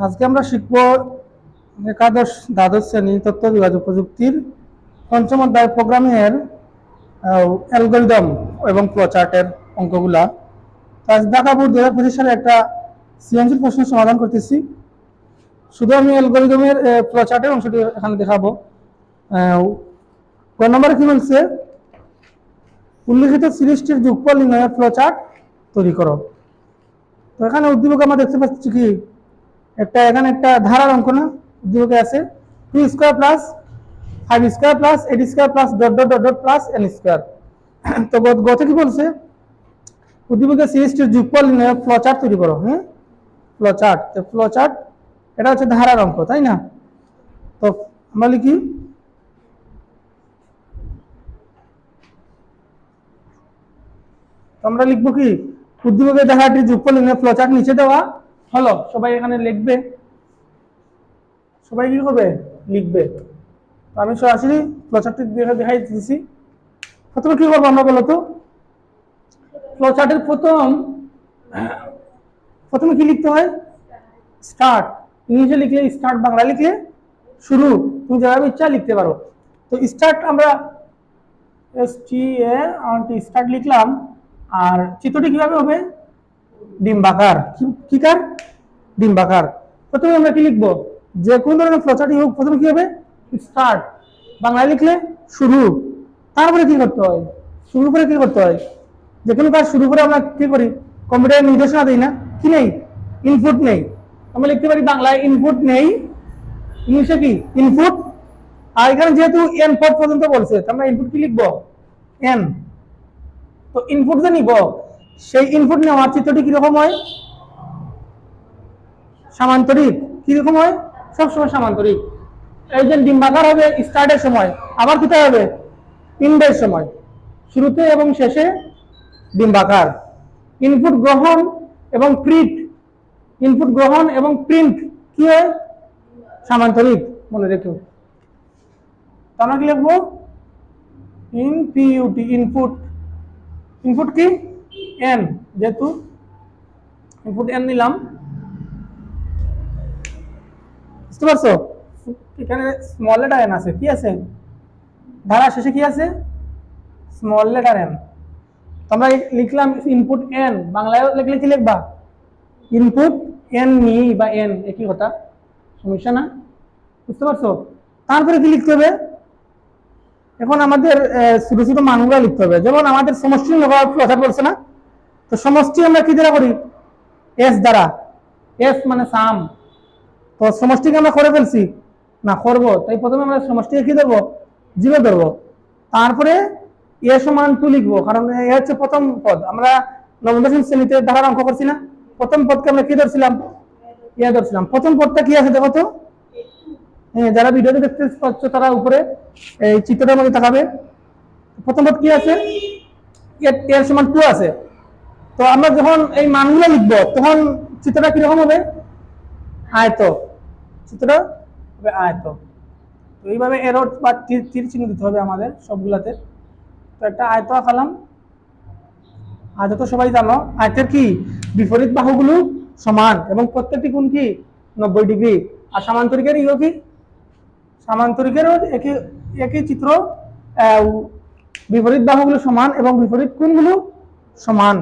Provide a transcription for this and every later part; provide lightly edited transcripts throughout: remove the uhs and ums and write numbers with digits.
আজকে আমরা শিখব একাদশ দ্বাদশ শ্রেণী তথ্য যোগাযোগ প্রযুক্তির পঞ্চম অধ্যায় প্রোগ্রামিং এর অ্যালগরিদম এবং ফ্লোচার্টের অঙ্কগুলা। আজ ঢাকা বোর্ড 2025 সালে একটা সৃজনশীল প্রশ্নের সমাধান করতেছি। শুধু আমি অ্যালগরিদমের ফ্লোচার্টের অংশটি এখানে দেখাবো। ক নম্বরে কি বলছে, উল্লিখিত সিরিজটির যোগফল নির্ণয়ের ফ্লোচার্ট তৈরি করো। তো এখানে উদ্দীপক আমরা দেখতে পাচ্ছি কি এখানে একটা ধারার অঙ্ক না, উদ্দীপকে আছে 2 square plus 5 square plus 8 square plus dot dot dot dot plus n square. তো গত কি বলছে, উদ্দীপকের সিরিজটির যোগফল নির্ণয় ফ্লোচার্ট তৈরি করো। হ্যাঁ, ফ্লোচার্ট। তো ফ্লোচার্ট এটা হচ্ছে ধারার অঙ্ক, তাই না? তো আমরা লিখি আমরা লিখবো কি, উদ্দীপকের ধারাটির যোগফল নির্ণয় ফ্লোচার্ট নিচে দেওয়া হলো। সবাই এখানে লিখবে, সবাই কি করবে, লিখবে। আমি সরাসরি ফ্লোচার্টটি দেখাই দিচ্ছি। প্রথমে কি করবো আমরা বলতো, ফ্লোচার্টের প্রথমে কি লিখতে হয়, স্টার্ট। ইংলিশে লিখলে স্টার্ট, বাংলা লিখলে শুরু, তুমি যেভাবে ইচ্ছা লিখতে পারো। তো স্টার্ট আমরা স্টার্ট লিখলাম। আর চিত্রটি কিভাবে হবে, ডিম্বাকার। কি কার, ডিম্বাকার। প্রথমে আমরা কি লিখবো, যে কোন ধরনের ফ্লোচার্টই হোক প্রথমে কি হবে, স্টার্ট, বাংলায় লিখলে শুরু। তারপরে কি করতে হয়, শুরু করে কি করতে হয়, যে কোনো কাজ শুরু করে আমরা কি করি, কম্পিউটারে নির্দেশনা দিই না, কি নেই, ইনপুট নেই। আমরা লিখতে পারি বাংলায় ইনপুট নেই, ইংলিশে কি ইনপুট। আর এখানে যেহেতু এন পদ পর্যন্ত বলছে, আমরা ইনপুট কি লিখবো, এন। তো ইনপুট যে নিব, সেই ইনপুট নেওয়ার চিত্রটি কিরকম হয়, সামান্তরিক। কিরকম হয়, সবসময় সামান্তরিক। এই যে ডিম্বাকার হবে স্টার্টের সময়, আবার কোথায় হবে, ইন্ডের সময়, শুরুতে এবং শেষে ডিম্বাকার। ইনপুট গ্রহণ এবং প্রিন্ট, ইনপুট গ্রহণ এবং প্রিন্ট কি হয়, সামান্তরিক, মনে রেখো। আমরা কি লিখবো, ইনপিউটি, ইনপুট। ইনপুট কি, এন, যেহেতু ইনপুট এন নিলাম, বুঝতে পারছো? এখানে স্মল লেটার এন আছে, কি আছে, ধারা শেষে কি আছে, স্মল লেটার এন। আমরা লিখলাম ইনপুট এন, বাংলায় লিখলে কি লিখবা, ইনপুট এন নি বা এন, একই কথা, সমস্যা না, বুঝতে পারছো? তারপরে কি লিখতে হবে, এখন আমাদের ছোট ছোট মানগুলো লিখতে হবে। যেমন আমাদের সমষ্টি কথা বলছে না, তো সমষ্টি আমরা কি দ্বারা করি, এস দ্বারা। এস মানে সাম। তো সমষ্টিকে আমরা করে ফেলছি না, করবো, তাই প্রথমে আমরা সমষ্টিকে কি ধরবো, 0 ধরবো। তারপরে এ সমান 2 লিখবো, কারণ এ হচ্ছে প্রথম পদ। আমরা নবম দশম শ্রেণীতে ধারার অঙ্ক করছি না, প্রথম পদকে আমরা কি ধরছিলাম, এ ধরছিলাম। প্রথম পদটা কি আছে দেখো তো, যারা ভিডিওতে দেখতে পাচ্ছ তারা উপরে এই চিত্রটার মধ্যে তাকাবে। প্রথম পদ কি আছে, এর সমান 2 আছে। তো আমরা যখন এই মানগুলো লিখবো তখন চিত্রটা কিরকম হবে, আয়ত, চিত্রটা হবে আয়ত। তো এইভাবে এরর বা তীর চিহ্ন দিতে হবে আমাদের সবগুলাতে। তো একটা আয়ত আঁকালাম। আয়ত তো সবাই জানো, আয়তের কি বিপরীত বাহুগুলো সমান এবং প্রত্যেকটি কোণ কি 90 ডিগ্রি। আর সামান্তরিকের ইও কি, সামান্তরিকেরও একই চিত্র, বিপরীত বাহুগুলো সমান এবং বিপরীত কোণগুলো সমান,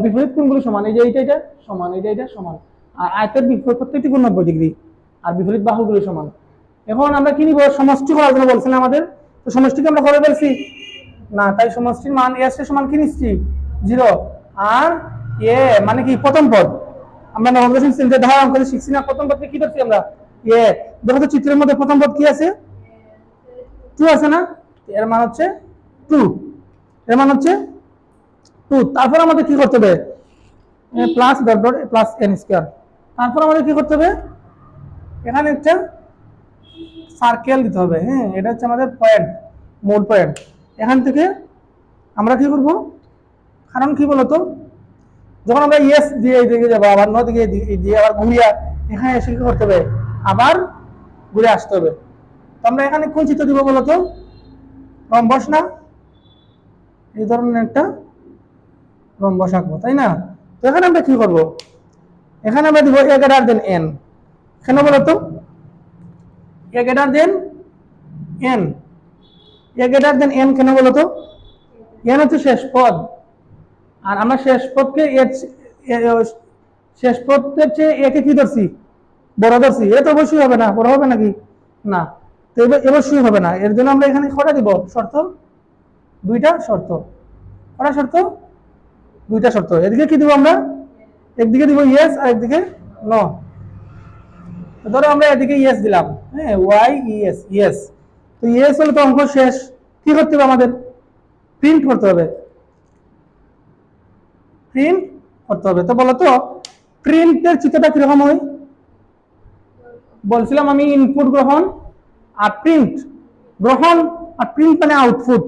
বিপরীত কোণগুলো সমান। এই যে এটা সমান, এটা সমান। আর আয়তের প্রত্যেকটি কোণ 90 ডিগ্রি আর বিপরীত বাহুগুলো সমান। এখন আমরা কি নিব, সমষ্টি করার জন্য বলছেন আমাদের। তো সমষ্টিকে আমরা করে ফেলছি না, তাই সমষ্টির মান এস এর সমান কি নিচ্ছি, 0। আর এ মানে কি প্রথম পদ, আমরা নবম দশম শ্রেণীতে ধারা অঙ্ক শিখছি না, প্রথম পদকে কি ধরছি আমরা, এ। দেখো তো চিত্রের মধ্যে প্রথম পদ কি আছে, 2 আছে না, এর মান হচ্ছে 2, এর মান হচ্ছে 2। তারপর আমাদের কি করতে হবে, plus dot dot plus N square. তারপর আমাদের কি করতে হবে, এখানে একটা সার্কেল দিতে হবে। হ্যাঁ, এটা হচ্ছে আমাদের পয়েন্ট, মূল পয়েন্ট। এখান থেকে আমরা কি করব, কারণ কি বলতো, যখন আমরা ইয়েস দিয়ে দিকে যাবো, আবার ন দিকে দিয়ে আবার ঘুরিয়া এখানে এসে কি করতে হবে, আবার ঘুরে আসতে হবে। তো আমরা এখানে কোন চিত্র দিব বলতো, রম্বস না, এই ধরনের একটা রম্বস আঁকবো, তাই না? তো এখানে আমরা কি করব, এখানে আমরা দিব এ গ্রেটার দেন এন। কেন বলতো? এ গ্রেটার দেন এন, এ গ্রেটার দেন এন কেন বলতো? এন হচ্ছে শেষ পদ, আর আমরা শেষ পদকে শেষ পদের চেয়ে একে কি ধরছি? বড় ধরছি। এ তো অবশ্যই হবে না, বড় হবে নাকি? না, তো অবশ্যই হবে না। এর জন্য আমরা এখানে কটা দিব শর্ত? দুইটা শর্ত। কটা শর্ত? দুইটা শর্ত। এদিকে কি দিব আমরা? একদিকে দিব ইয়েস আর একদিকে নো। ধরো আমরা এদিকে ইয়েস দিলাম, হ্যাঁ, ওয়াই ইয়েস, ইয়েস। তো ইয়েস হলে তো অঙ্ক শেষ। কি করতে হবে আমাদের? প্রিন্ট করতে হবে, প্রিন্ট করতে হবে। তো বলো তো প্রিন্টের চিত্রটা কিরকম হয়? বলছিলাম আমি ইনপুট গ্রহণ আর প্রিন্ট। গ্রহণ আর প্রিন্ট মানে আউটপুট।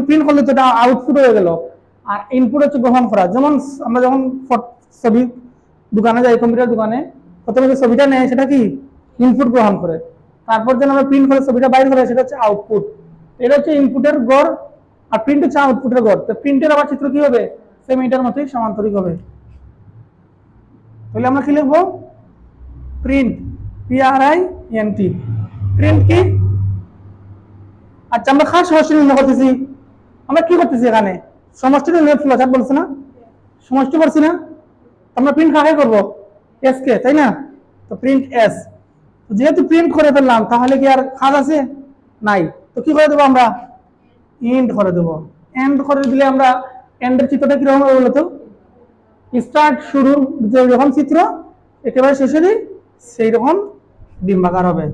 প্রিন্ট করলে তো এটা আউটপুট হয়ে গেল, আর ইনপুট হচ্ছে গ্রহণ করা। যেমন আমরা যখন ছবি দোকানে যাই, কম্পিউটার দোকানে, প্রথমে যে ছবিটা নেয় সেটা কি? ইনপুট গ্রহণ করে। তারপর যেন আমরা প্রিন্ট করে ছবিটা বাইর করে, সেটা হচ্ছে আউটপুট। এটা হচ্ছে ইনপুটের গড়, আর প্রিন্ট হচ্ছে আউটপুটের গড়। তো প্রিন্টের আবার চিত্র কি হবে? সেম এটার মতোই সমান্তরিক হবে। তাহলে আমরা কি লিখবো? Print, PRINT। প্রিন্ট কি? আচ্ছা, আমরা খাস সমষ্টি নির্ণয় করতেছি। আমরা কি করতেছি এখানে? সমষ্টি নির্ণয় ফ্লোচার্ট বলছে না? সমষ্টি করছি না? আমরা প্রিন্ট কাকে করবো? এস কে, তাই না? তো প্রিন্ট এস। যেহেতু প্রিন্ট করে ফেললাম, তাহলে কি আর খাস আছে? নাই। তো কি করে দেবো আমরা? এন্ড করে দেবো। এন্ড করে দিলে আমরা এন্ডের চিত্রটা কিরকম হবে বলতো? স্টার্ট, শুরুর যেরকম চিত্র একেবারে শেষে দিই সেই রকম ডিম্বাকার হবে,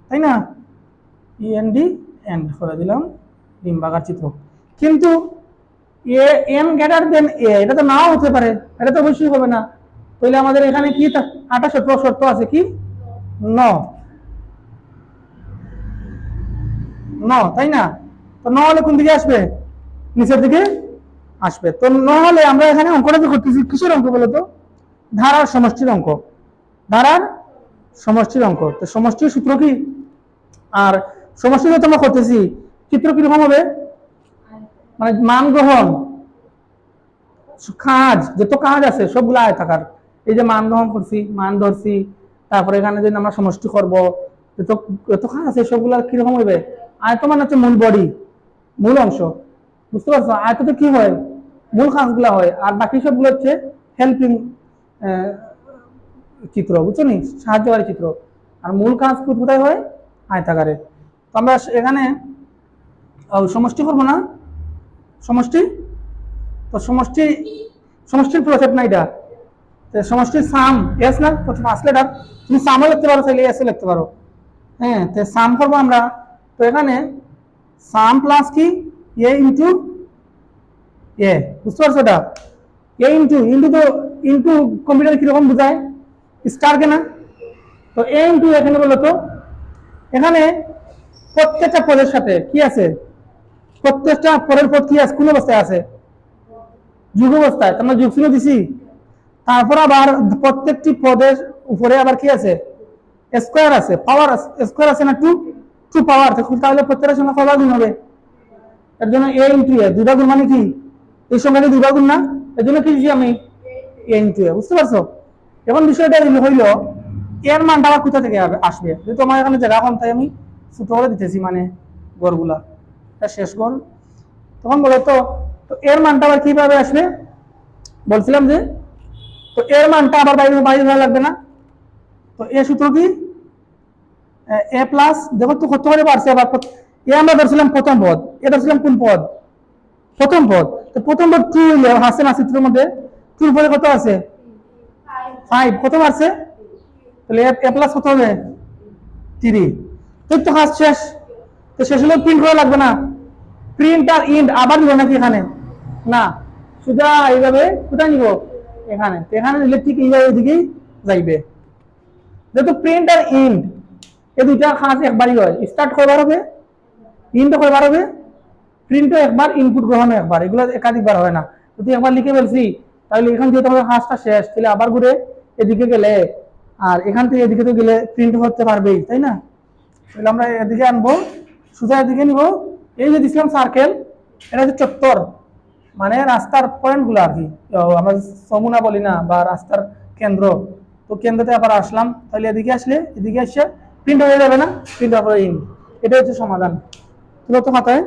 তাই না? ইএনডি, এন্ড করে দিলাম, ডিম্বাকার চিত্র। কিন্তু এ এন গ্রেটার দেন এ, এটা তো নাও হতে পারে, এটা তো অবশ্যই হবে না। তাহলে আমাদের এখানে কি 28 শর্ত আছে, কি? ন, ন, তাই না? তো ন হলে কোন দিকে আসবে? নিচের দিকে আসবে। তো ন হলে আমরা এখানে অঙ্কটা যে করতেছি কিসের অঙ্ক বলতো? ধারার সমষ্টির অঙ্ক। ধারার সমষ্টির অঙ্ক। তো সমষ্টির সূত্র কি? আর সমষ্টি যত আমরা করতেছি চিত্র কিরকম হবে? মানে মান গ্রহণ, কাজ, যত কাজ আছে সবগুলো আয়তাকার। এই যে মান গ্রহণ করছি, মান ধরছি, তারপরে এখানে যে আমরা সমষ্টি করবো, যত কাজ আছে সবগুলো কিরকম হবে? আয়ত মানে হচ্ছে মূল বডি, মূল অংশ। বুঝতে পারছো? আয়ততে কি হয়? মূল কাজগুলো হয়, আর বাকি সবগুলো হচ্ছে হেল্পিং চিত্র, বুঝছো নি? সাহায্যকারী চিত্র। আর মূল কাজ কোথায় হয়? আয়তাকারে। তো আমরা এখানে সমষ্টি করবো না? সমষ্টি, তো সমষ্টির প্রসেট না এটা। সমষ্টির সাম এস না, প্রথম আসলে তুমি সামও লিখতে পারো, চাইলে এসও লিখতে পারো। হ্যাঁ, তো সাম করবো আমরা। তো এখানে সাম প্লাস কি? এ ইন্টু এ। বুঝতে পারছো? এটা এ ইন্টু ইন্টু, তো ইন্টু কম্পিউটার কিরকম বোঝায়? স্টার কেনা। তো এ ইন্টু এখানে বলো তো, এখানে প্রত্যেকটা পদের সাথে কি আছে? প্রত্যেকটা পরের পদ কি আছে? কোন অবস্থায় আছে? যুগ অবস্থায়। তোমরা যুগ চিহ্ন দিছি। তারপর আবার প্রত্যেকটি পদের উপরে আবার কি আছে? স্কোয়ার আছে, পাওয়ার স্কোয়ার আছে না? টু, টু পাওয়ার। তাহলে প্রত্যেকটা সংখ্যা কবার গুণ হবে? এর জন্য এ ইন্টু এ, দুইটা গুণ মানে কি? এই সংখ্যাটি দুইটা গুণ না? এর জন্য কি দিচ্ছি আমি? এ ইন্টু এ। বুঝতে পারছো? এখন বিষয়টা হইল এর মানটা আবার কোথা থেকে আসবে? যেহেতু আমার এখানে জায়গা কম, তাই আমি ছোট করে দিতেছি, মানে গড়গুলা, এটা শেষ গড়। তখন বলো তো এর মানটা আবার কিভাবে আসবে? বলছিলাম যে, তো এর মানটা আবার বাইরে বাইরে ভালো লাগবে না? তো এ সূত্র কি? এ প্লাস, দেখো তো কত করে বাড়ছে আবার। এ আমরা ধরছিলাম প্রথম পদ, এ ধরছিলাম কোন পদ? প্রথম পদ। তো প্রথম পদ টু হইলে আছে না চিত্রের মধ্যে? টুর পরে কত আছে? 5। কত বাড়ছে? তাহলে এ প্লাস কত হবে? 3। তো কাজ শেষ। তো শেষ হলে প্রিন্ট করা লাগবে না? প্রিন্ট আর ইন্ট আবার নিব নাকি এখানে? না, সোজা এইভাবে কোথায় নিব? এখানে। তো এখানে নিলে ঠিক এইভাবে এদিকেই যাইবে। যেহেতু প্রিন্ট আর ইন্ট এই দুইটা কাজ একবারই হয়, স্টার্ট কয়বার হবে, ইন্টও কয়বার হবে, প্রিন্টও একবার, ইনপুট গ্রহণও একবার, এগুলো একাধিকবার হয় না। যদি একবার লিখে ফেলছি তাহলে এখান থেকে তোমাদের কাজটা শেষ, তাহলে আবার ঘুরে এদিকে গেলে, আর এখান থেকে এদিকে তো গেলে প্রিন্ট করতে পারবেই, তাই না? তাহলে আমরা এদিকে আনবো, সোজা এদিকে নিব। এই যে দিছিলাম সার্কেল, এটা হচ্ছে চত্বর, মানে রাস্তার পয়েন্ট গুলো আর কি, আমরা সমুনা বলি না, বা রাস্তার কেন্দ্র। তো কেন্দ্রতে আবার আসলাম, তাহলে এদিকে আসলে এদিকে আসছে প্রিন্ট হয়ে যাবে না, প্রিন্ট আবার ইন। এটা হচ্ছে সমাধান। তুলো তো খাতায়।